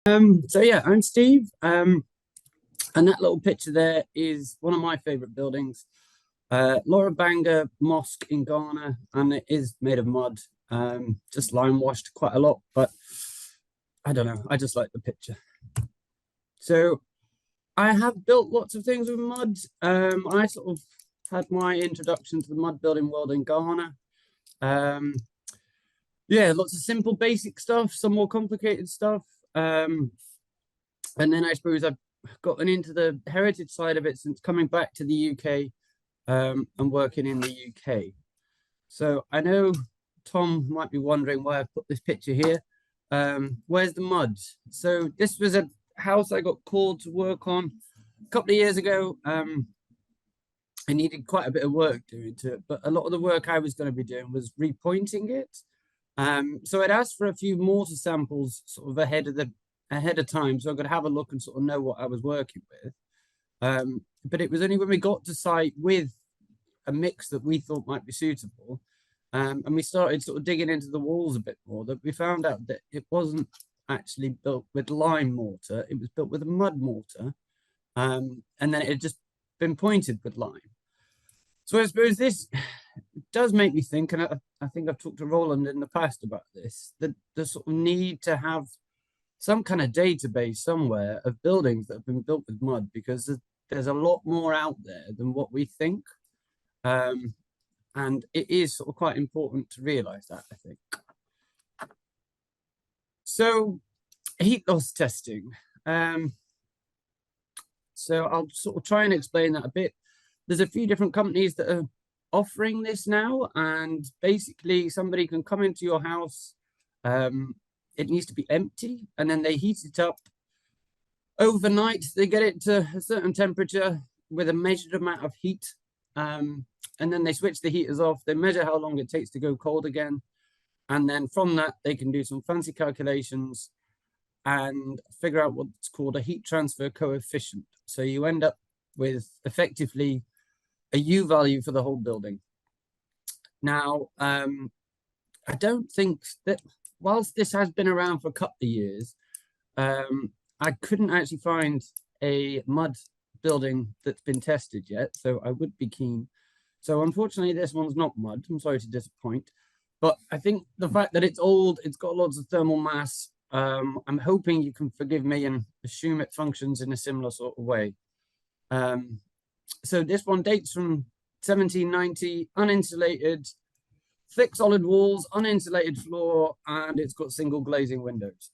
So yeah, I'm Steve. And that little picture there is one of my favorite buildings, Laura Banga Mosque in Ghana, and it is made of mud, just lime washed quite a lot, but I don't know, I just like the picture. So I have built lots of things with mud. I sort of had my introduction to the mud building world in Ghana. Yeah, lots of simple basic stuff, some more complicated stuff. And then I suppose I've gotten into the heritage side of it since coming back to the UK, and working in the UK. So I know Tom might be wondering why I put this picture here. Where's the mud? So this was a house I got called to work on a couple of years ago. I needed quite a bit of work doing to it, but a lot of the work I was going to be doing was repointing it. So I'd asked for a few mortar samples sort of ahead of time, so I could have a look and sort of know what I was working with. But it was only when we got to site with a mix that we thought might be suitable, and we started sort of digging into the walls a bit more, that we found out that it wasn't actually built with lime mortar, it was built with a mud mortar, and then it had just been pointed with lime. So I suppose this does make me think, and I think I've talked to Roland in the past about this, that the sort of need to have some kind of database somewhere of buildings that have been built with mud, because there's a lot more out there than what we think. And it is sort of quite important to realize that, I think. So heat loss testing. So I'll sort of try and explain that a bit. There's a few different companies that are offering this now, and basically somebody can come into your house. It needs to be empty, and then they heat it up overnight. They get it to a certain temperature with a measured amount of heat, and then they switch the heaters off. They measure how long it takes to go cold again, and then from that they can do some fancy calculations and figure out what's called a heat transfer coefficient. So you end up with effectively a U value for the whole building. Now, I don't think that, whilst this has been around for a couple of years, I couldn't actually find a mud building that's been tested yet, so I would be keen. So unfortunately, this one's not mud. I'm sorry to disappoint, but I think the fact that it's old, it's got lots of thermal mass. I'm hoping you can forgive me and assume it functions in a similar sort of way. So this one dates from 1790, uninsulated, thick solid walls, uninsulated floor, and it's got single glazing windows.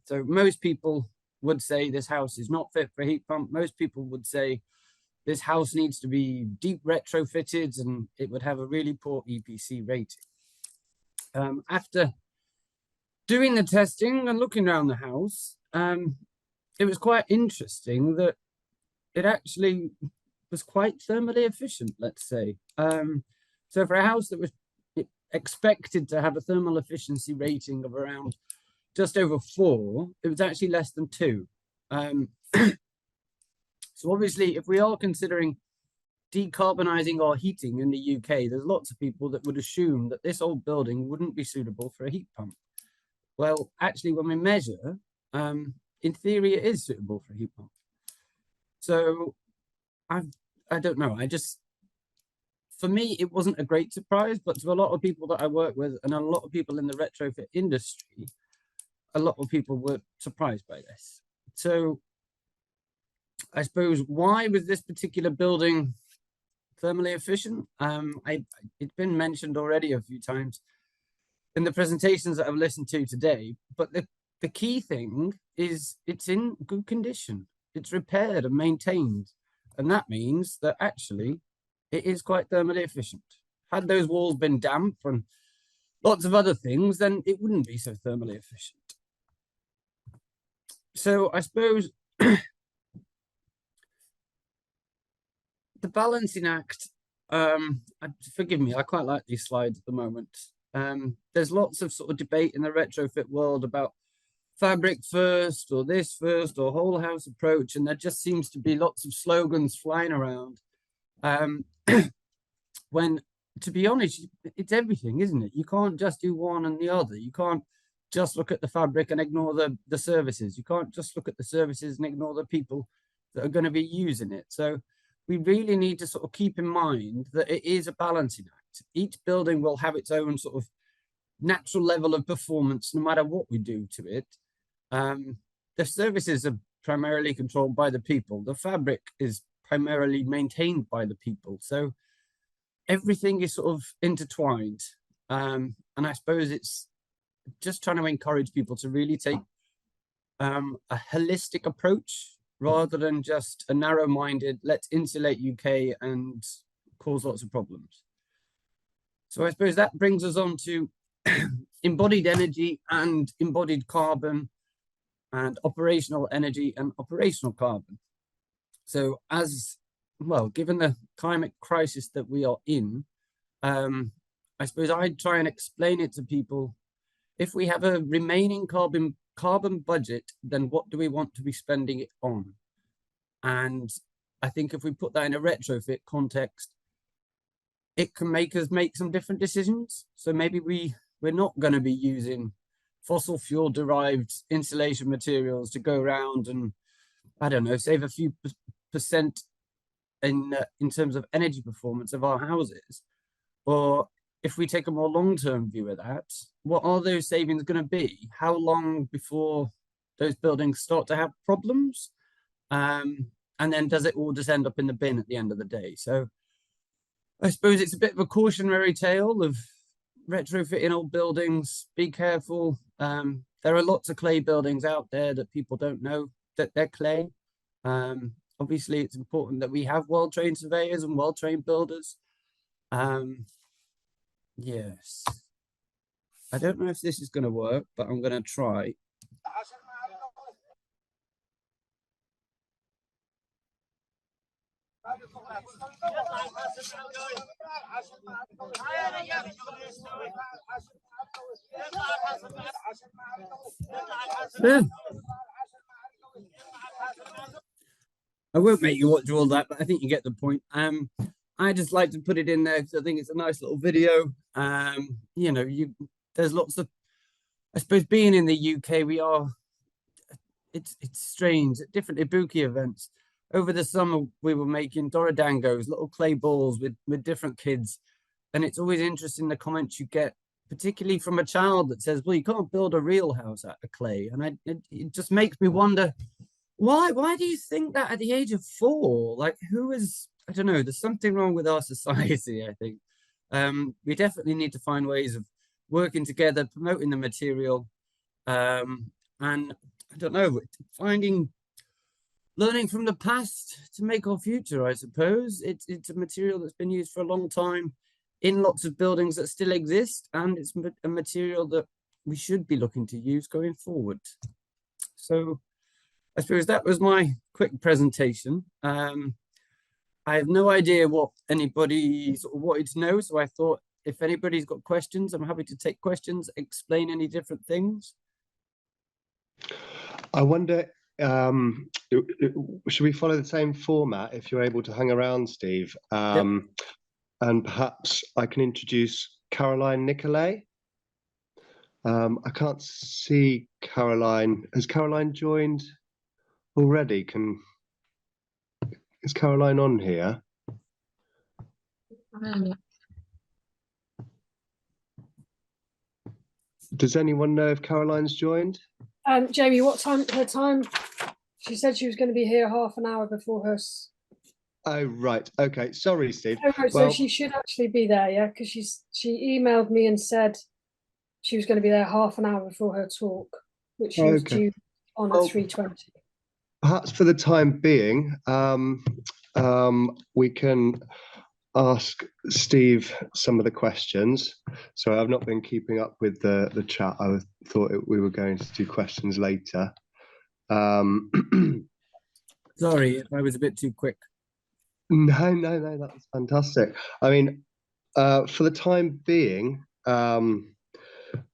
So most people would say this house is not fit for a heat pump. Most people would say this house needs to be deep retrofitted and it would have a really poor EPC rating. After doing the testing and looking around the house, it was quite interesting that it actually was quite thermally efficient, let's say. So for a house that was expected to have a thermal efficiency rating of around just over 4, it was actually less than 2. So obviously, if we are considering decarbonizing our heating in the UK, there's lots of people that would assume that this old building wouldn't be suitable for a heat pump. Well, actually, when we measure, in theory, it is suitable for a heat pump. So I don't know. For me, it wasn't a great surprise, but to a lot of people that I work with and a lot of people in the retrofit industry, a lot of people were surprised by this. So I suppose, why was this particular building thermally efficient? It's been mentioned already a few times in the presentations that I've listened to today, but the key thing is it's in good condition. It's repaired and maintained. And that means that actually it is quite thermally efficient. Had those walls been damp and lots of other things, then it wouldn't be so thermally efficient. So I suppose the balancing act, forgive me, I quite like these slides at the moment. There's lots of sort of debate in the retrofit world about fabric first or this first or whole house approach, and there just seems to be lots of slogans flying around, when, to be honest, it's everything, isn't it? You can't just do one and the other. You can't just look at the fabric and ignore the services. You can't just look at the services and ignore the people that are going to be using it. So we really need to sort of keep in mind that it is a balancing act. Each building will have its own sort of natural level of performance, no matter what we do to it. The services are primarily controlled by the people. The fabric is primarily maintained by the people. So everything is sort of intertwined. And I suppose it's just trying to encourage people to really take a holistic approach rather than just a narrow-minded, let's insulate UK and cause lots of problems. So I suppose that brings us on to embodied energy and embodied carbon, and operational energy and operational carbon. So as well, given the climate crisis that we are in, I suppose I'd try and explain it to people. If we have a remaining carbon budget, then what do we want to be spending it on? And I think if we put that in a retrofit context, it can make us make some different decisions. So maybe we're not going to be using fossil fuel derived insulation materials to go around and, I don't know, save a few percent in terms of energy performance of our houses. Or if we take a more long-term view of that, what are those savings going to be? How long before those buildings start to have problems? And then does it all just end up in the bin at the end of the day? So I suppose it's a bit of a cautionary tale of retrofitting old buildings. Be careful. There are lots of clay buildings out there that people don't know that they're clay. Obviously, it's important that we have well-trained surveyors and well-trained builders. Yes. I don't know if this is going to work, but I'm going to try. I won't make you watch all that, but I think you get the point. I just like to put it in there because I think it's a nice little video. You know, there's lots of, I suppose, being in the UK, it's strange at different Ibuki events. Over the summer, we were making Dorodangos, little clay balls with different kids. And it's always interesting the comments you get, particularly from a child that says, well, you can't build a real house out of clay. And it just makes me wonder, why do you think that at the age of 4? Like, I don't know, there's something wrong with our society, I think. We definitely need to find ways of working together, promoting the material, and I don't know, learning from the past to make our future, I suppose. It's a material that's been used for a long time in lots of buildings that still exist, and it's a material that we should be looking to use going forward. So I suppose that was my quick presentation. I have no idea what anybody sort of wanted to know, so I thought if anybody's got questions, I'm happy to take questions, explain any different things. I wonder, should we follow the same format if you're able to hang around, Steve? Yep. And perhaps I can introduce Caroline Nicolay. I can't see Caroline. Has Caroline joined already? Is Caroline on here? Does anyone know if Caroline's joined? Jamie, what time? Her time? She said she was going to be here half an hour before her. Oh right, okay. Sorry, Steve. Oh, right, well, so she should actually be there, yeah, because she emailed me and said she was going to be there half an hour before her talk, which she was due on at 3:20. Perhaps for the time being, we can ask Steve some of the questions. So I've not been keeping up with the chat. I thought we were going to do questions later. Sorry if I was a bit too quick. No, that was fantastic. I mean, for the time being,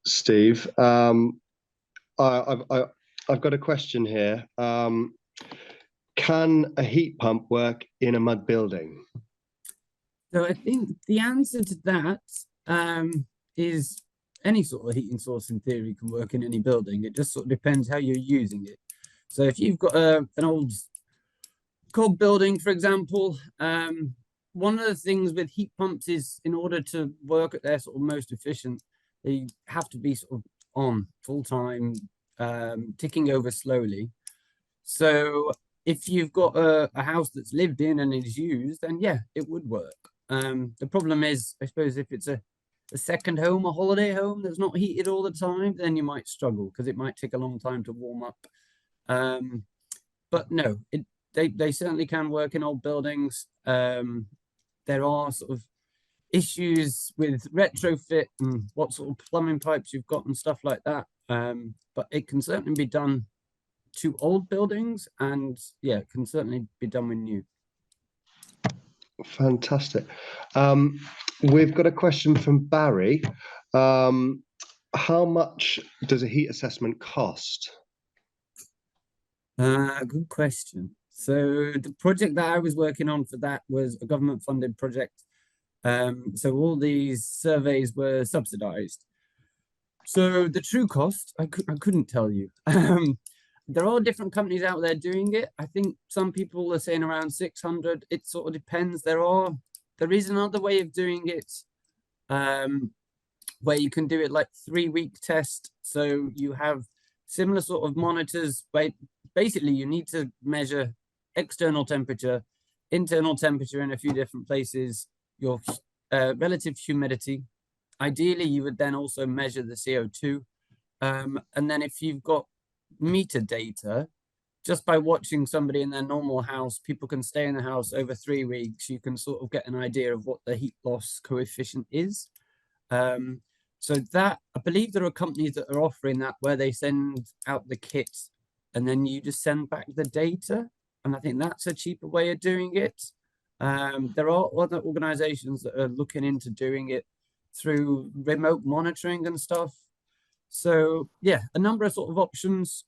Steve, I've got a question here. Can a heat pump work in a mud building? So I think the answer to that is any sort of heating source in theory can work in any building. It just sort of depends how you're using it. So if you've got an old cob building, for example, one of the things with heat pumps is in order to work at their sort of most efficient, they have to be sort of on full time, ticking over slowly. So if you've got a house that's lived in and is used, then yeah, it would work. The problem is, I suppose, if it's a second home, a holiday home that's not heated all the time, then you might struggle because it might take a long time to warm up. But no, they certainly can work in old buildings. There are sort of issues with retrofit and what sort of plumbing pipes you've got and stuff like that. But it can certainly be done to old buildings, and yeah, it can certainly be done with new. Fantastic. We've got a question from Barry. How much does a heat assessment cost? Good question. So the project that I was working on for that was a government funded project. So all these surveys were subsidized. So the true cost, I couldn't tell you. There are different companies out there doing it. I think some people are saying around 600. It sort of depends. There is another way of doing it, where you can do it like 3-week test. So you have similar sort of monitors. Basically, you need to measure external temperature, internal temperature in a few different places, your relative humidity. Ideally, you would then also measure the CO2. And then if you've got meter data, just by watching somebody in their normal house, people can stay in the house over 3 weeks. You can sort of get an idea of what the heat loss coefficient is. So that, I believe there are companies that are offering that where they send out the kit and then you just send back the data. And I think that's a cheaper way of doing it. There are other organizations that are looking into doing it through remote monitoring and stuff. So yeah, a number of sort of options.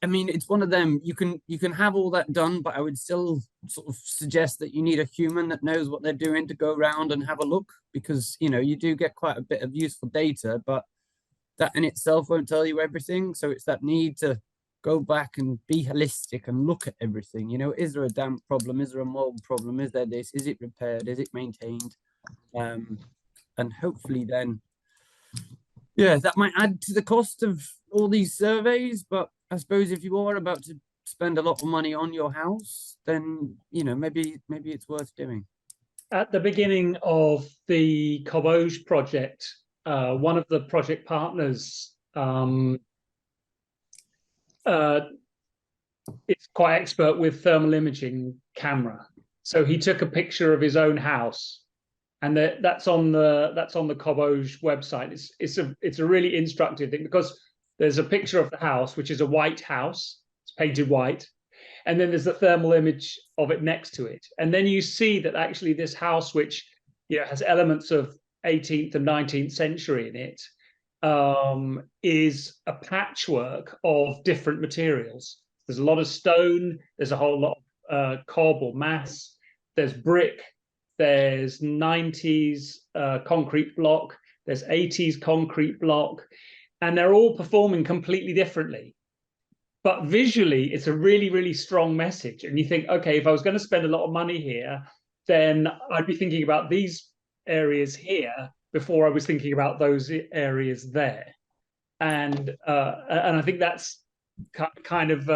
I mean, it's one of them, you can have all that done, but I would still sort of suggest that you need a human that knows what they're doing to go around and have a look, because, you know, you do get quite a bit of useful data, but that in itself won't tell you everything. So it's that need to go back and be holistic and look at everything. You know, is there a damp problem? Is there a mold problem? Is there this? Is it repaired? Is it maintained? And hopefully then, yeah, that might add to the cost of all these surveys. But I suppose if you are about to spend a lot of money on your house, then, you know, maybe it's worth doing. At the beginning of the Cobauge project, one of the project partners is quite expert with thermal imaging camera. So he took a picture of his own house, and that's on the Cobauge website. It's a really instructive thing, because there's a picture of the house, which is a white house. It's painted white. And then there's the thermal image of it next to it. And then you see that actually this house, which, you know, has elements of 18th and 19th century in it, is a patchwork of different materials. There's a lot of stone, there's a whole lot of cob or mass, there's brick, there's 90s concrete block, there's 80s concrete block, and they're all performing completely differently. But visually, it's a really, really strong message. And you think, okay, if I was going to spend a lot of money here, then I'd be thinking about these areas here before I was thinking about those areas there. And I think that's kind of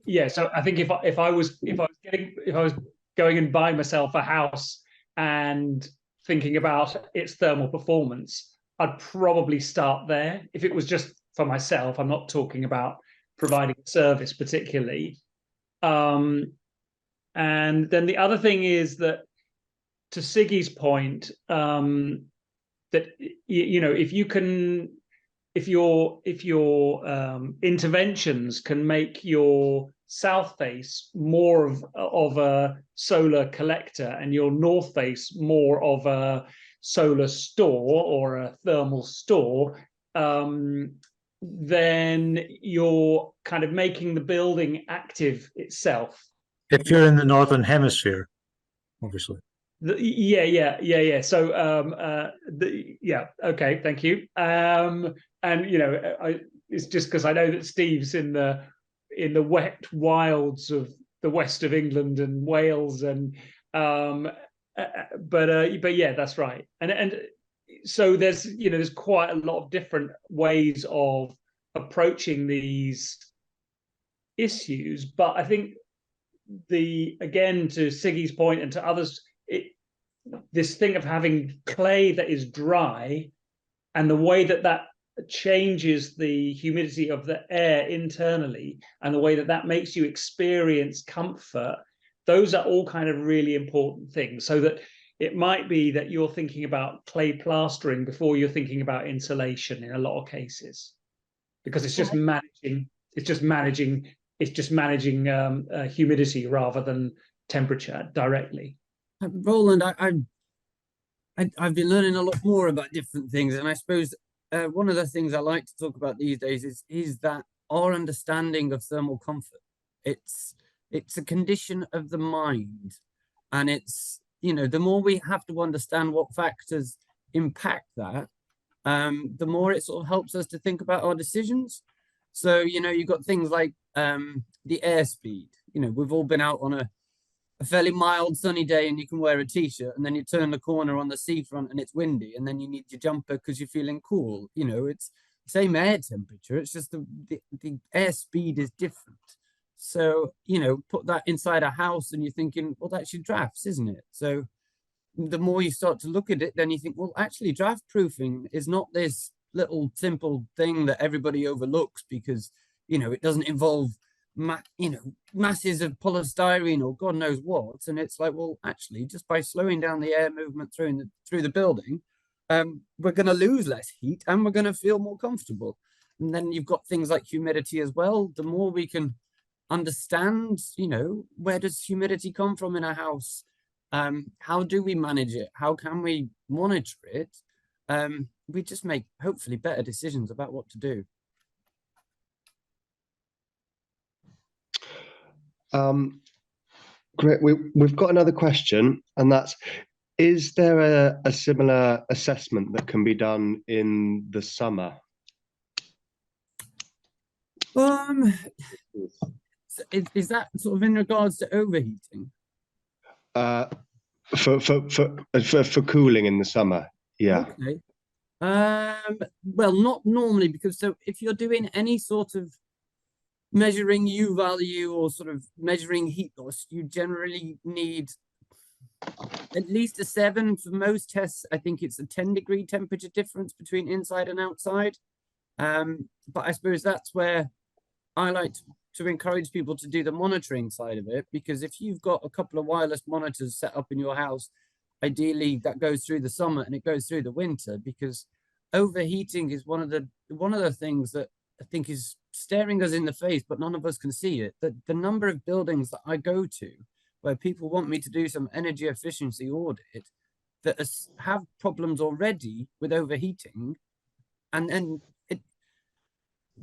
yeah. So I think if I was going and buying myself a house and thinking about its thermal performance, I'd probably start there. If it was just for myself, I'm not talking about providing a service particularly. And then the other thing is that, to Siggy's point, that, you know, if your interventions can make your south face more of a solar collector and your north face more of a solar store or a thermal store, then you're kind of making the building active itself. If you're in the northern hemisphere, obviously. Yeah. So, okay, thank you. And it's just because I know that Steve's in the wet wilds of the west of England and Wales, and but yeah, that's right. And so there's quite a lot of different ways of approaching these issues, but I think again, to Siggy's point and to others, this thing of having clay that is dry and the way that changes the humidity of the air internally and the way that makes you experience comfort, those are all kind of really important things. So that it might be that you're thinking about clay plastering before you're thinking about insulation in a lot of cases, because it's just managing humidity rather than temperature directly. Roland, I've been learning a lot more about different things, and I suppose one of the things I like to talk about these days is that our understanding of thermal comfort. It's a condition of the mind, and it's the more we have to understand what factors impact that, the more it sort of helps us to think about our decisions. So you've got things like the airspeed. We've all been out on a fairly mild sunny day and you can wear a t-shirt, and then you turn the corner on the seafront and it's windy, and then you need your jumper because you're feeling cool. It's the same air temperature, it's just the air speed is different. So put that inside a house and you're thinking, well, that's your drafts, isn't it? So the more you start to look at it, then you think, well, actually draft proofing is not this little simple thing that everybody overlooks because it doesn't involve masses of polystyrene or God knows what. And it's like, well, actually, just by slowing down the air movement through the building, we're going to lose less heat and we're going to feel more comfortable. And then you've got things like humidity as well. The more we can understand, where does humidity come from in a house? How do we manage it? How can we monitor it? We just make hopefully better decisions about what to do. Great. We've got another question, and that's: is there a similar assessment that can be done in the summer? Is that sort of in regards to overheating? For cooling in the summer, yeah. Okay. Well, not normally, because so if you're doing any sort of measuring U value or sort of measuring heat loss, you generally need at least a 7 for most tests. I think it's a 10-degree temperature difference between inside and outside. But I suppose that's where I like to encourage people to do the monitoring side of it, because if you've got a couple of wireless monitors set up in your house, ideally that goes through the summer and it goes through the winter, because overheating is one of the things that I think is staring us in the face, but none of us can see it. The number of buildings that I go to where people want me to do some energy efficiency audit that have problems already with overheating, and then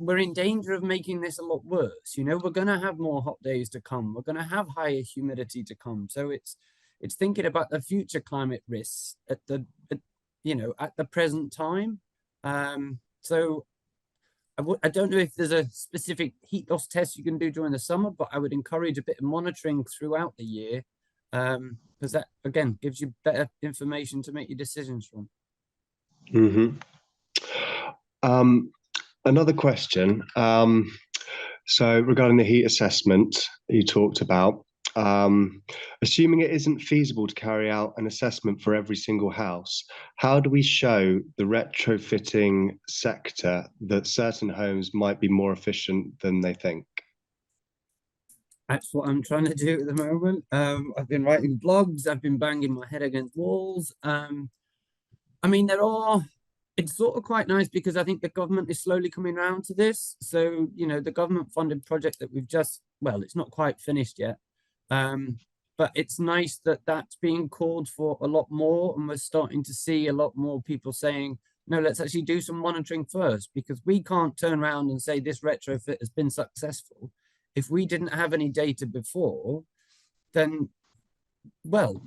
we're in danger of making this a lot worse. We're going to have more hot days to come. We're going to have higher humidity to come. So it's thinking about the future climate risks at the present time. So I don't know if there's a specific heat loss test you can do during the summer, but I would encourage a bit of monitoring throughout the year, because that, again, gives you better information to make your decisions from. Another question. So regarding the heat assessment you talked about, assuming it isn't feasible to carry out an assessment for every single house, how do we show the retrofitting sector that certain homes might be more efficient than they think? That's what I'm trying to do at the moment. I've been writing blogs, I've been banging my head against walls. I mean, it's sort of quite nice because I think the government is slowly coming around to this. So, the government funded project that it's not quite finished yet. But it's nice that that's being called for a lot more, and we're starting to see a lot more people saying, no, let's actually do some monitoring first, because we can't turn around and say this retrofit has been successful if we didn't have any data before. Then well,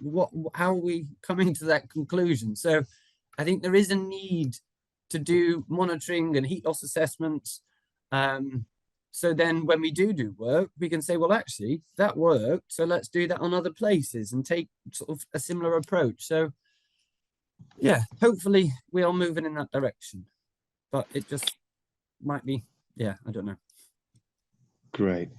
how are we coming to that conclusion? So I think there is a need to do monitoring and heat loss assessments. So then when we do work, we can say, well, actually, that worked. So let's do that on other places and take sort of a similar approach. So yeah, hopefully we are moving in that direction. But it just might be, yeah, I don't know. Great.